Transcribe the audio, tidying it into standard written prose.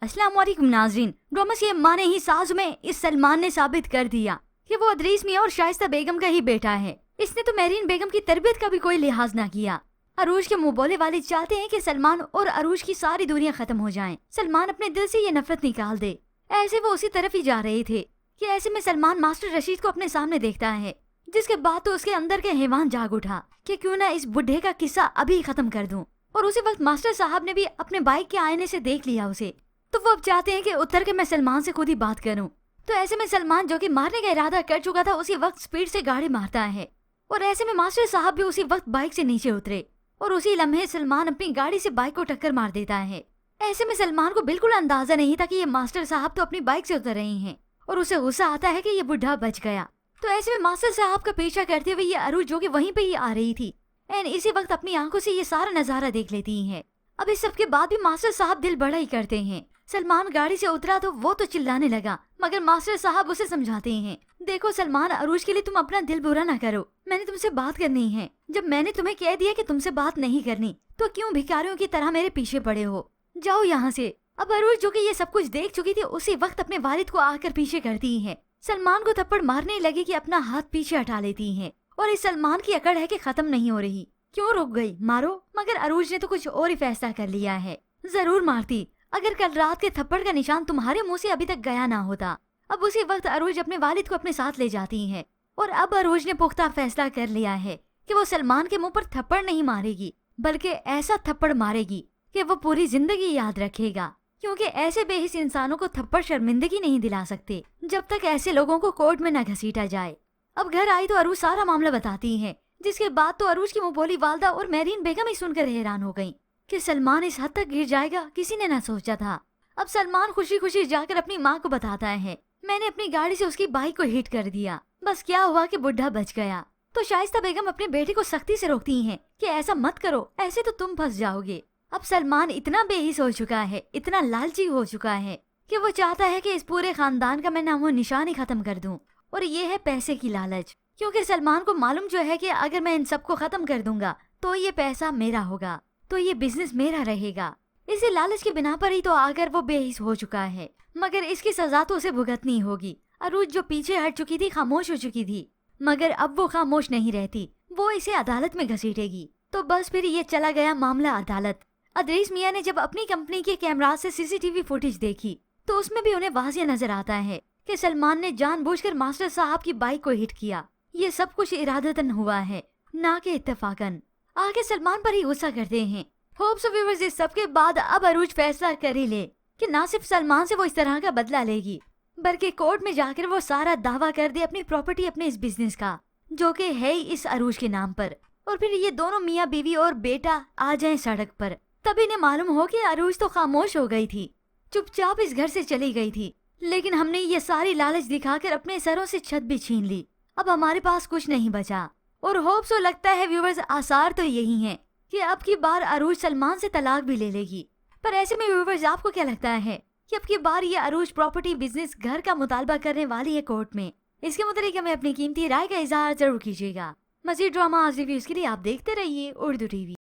अस्सलाम वालेकुम नाज़रीन। ड्रामा सीएम ने ही साज में इस सलमान ने साबित कर दिया कि वो अदरीस मियां और शाइस्ता बेगम का ही बेटा है। इसने तो मेरीन बेगम की तरबियत का भी कोई लिहाज ना किया। अरूज के मुंह बोले वाले चाहते हैं कि सलमान और अरूज की सारी दूरियां खत्म हो जाएं। सलमान अपने दिल से ये नफरत निकाल दे। ऐसे वो उसी तरफ ही जा रहे थे कि ऐसे में सलमान मास्टर रशीद को अपने सामने देखता है, जिसके बाद तो उसके अंदर के हैवान जाग उठा कि क्यों ना इस बुढ़े का किस्सा अभी खत्म कर दूं। और उसी वक्त मास्टर साहब ने भी अपने बाइक के आईने से देख लिया उसे, तो वो अब चाहते हैं कि उतर के मैं सलमान से खुद ही बात करूं। तो ऐसे में सलमान जो कि मारने का इरादा कर चुका था उसी वक्त स्पीड से गाड़ी मारता है और ऐसे में मास्टर साहब भी उसी वक्त बाइक से नीचे उतरे और उसी लम्हे सलमान अपनी गाड़ी से बाइक को टक्कर मार देता है। ऐसे में सलमान को बिल्कुल अंदाजा नहीं था कि ये मास्टर साहब तो अपनी बाइक से उतर रहे हैं और उसे गुस्सा आता है कि ये बुढ़ा बच गया। तो ऐसे में मास्टर साहब का पीछा करते हुए ये अरूज जो कि वहीं पे ही आ रही थी एंड इसी वक्त अपनी आंखों से ये सारा नजारा देख लेती है। अब इस सब के बाद भी मास्टर साहब दिल बड़ा ही करते हैं। सलमान गाड़ी से उतरा तो वो तो चिल्लाने लगा, मगर मास्टर साहब उसे समझाते हैं, देखो सलमान, अरूज के लिए तुम अपना दिल बुरा ना करो, मैंने तुमसे बात करनी है। जब मैंने तुम्हें कह दिया कि तुमसे बात नहीं करनी तो क्यों भिखारियों की तरह मेरे पीछे पड़े हो, जाओ यहाँ से। अब अरूज जो कि ये सब कुछ देख चुकी थी उसी वक्त अपने वालिद को आकर पीछे करती है। सलमान को थप्पड़ मारने लगी कि अपना हाथ पीछे हटा लेती है और इस सलमान की अकड़ है कि खत्म नहीं हो रही, क्यों रुक गई, मारो। मगर अरूज ने तो कुछ और ही फैसला कर लिया है, जरूर मारती अगर कल रात के थप्पड़ का निशान तुम्हारे मुंह से अभी तक गया ना होता। अब उसी वक्त अरूज अपने वालिद को अपने साथ ले जाती है और अब अरूज ने पुख्ता फैसला कर लिया है कि वो सलमान के मुंह पर थप्पड़ नहीं मारेगी, बल्कि ऐसा थप्पड़ मारेगी कि वो पूरी जिंदगी याद रखेगा, क्योंकि ऐसे बेहिस इंसानों को थप्पड़ शर्मिंदगी नहीं दिला सकते जब तक ऐसे लोगों को कोर्ट में न घसीटा जाए। अब घर आई तो अरूज सारा मामला बताती है, जिसके बाद तो अरूज की मुंह बोली वालदा और मेरीन बेगम ही सुनकर हैरान हो गयी कि सलमान इस हद तक गिर जाएगा, किसी ने न सोचा था। अब सलमान खुशी खुशी जाकर अपनी माँ को बताता है, मैंने अपनी गाड़ी से उसकी बाइक को हिट कर दिया, बस क्या हुआ कि बुढ़ा बच गया। तो शाइस्ता बेगम अपने बेटे को सख्ती से रोकती हैं कि ऐसा मत करो, ऐसे तो तुम फंस जाओगे। अब सलमान इतना बेहिस हो चुका है, इतना लालची हो चुका है कि वो चाहता है कि इस पूरे खानदान का मैं नामो निशान ही खत्म कर दूं, और ये है पैसे की लालच, क्योंकि सलमान को मालूम जो है कि अगर मैं इन सबको खत्म कर दूंगा तो ये पैसा मेरा होगा, तो ये बिजनेस मेरा रहेगा। इसी लालच के बिना पर ही तो आकर वो बेहिस हो चुका है, मगर इसकी सजा तो उसे भुगतनी होगी। अरूज जो पीछे हट चुकी थी, खामोश हो चुकी थी, मगर अब वो खामोश नहीं रहती, वो इसे अदालत में घसीटेगी। तो बस फिर ये चला गया मामला अदालत। अदरीस मियां ने जब अपनी कंपनी के कैमरा से सीसीटीवी फुटेज देखी तो उसमें भी उन्हें वाज़िह नजर आता है कि सलमान ने जानबूझकर मास्टर साहब की बाइक को हिट किया। ये सब कुछ इरादतन हुआ है, ना कि इत्तेफाकन। आगे सलमान पर ही गुस्सा करते हैं। होप्स व्यूअर्स, इस सब के बाद अब अरूज फैसला कर ही ले कि ना सिर्फ सलमान से वो इस तरह का बदला लेगी, बल्कि कोर्ट में जाकर वो सारा दावा कर दे अपनी प्रॉपर्टी, अपने इस बिजनेस का, जो कि है ही इस अरूज के नाम पर। और फिर ये दोनों मियाँ बीवी और बेटा आ जाएं सड़क पर। तभी इन्हें मालूम हो कि अरूज तो खामोश हो गई थी, चुपचाप इस घर से चली गई थी, लेकिन हमने ये सारी लालच दिखाकर अपने सरों से छत भी छीन ली। अब हमारे पास कुछ नहीं बचा। और होप्स तो लगता है व्यूवर्स, आसार तो यही है कि अब की बार अरूज सलमान से तलाक भी ले लेगी। पर ऐसे में व्यूवर्स, आपको क्या लगता है कि अब की बार ये अरूज प्रॉपर्टी, बिजनेस, घर का मुतालबा करने वाली है कोर्ट में? इसके मुताबिक हमें अपनी कीमती राय का इजहार जरूर कीजिएगा। मज़ीद ड्रामा रिव्यूज के लिए आप देखते रहिए उर्दू टीवी।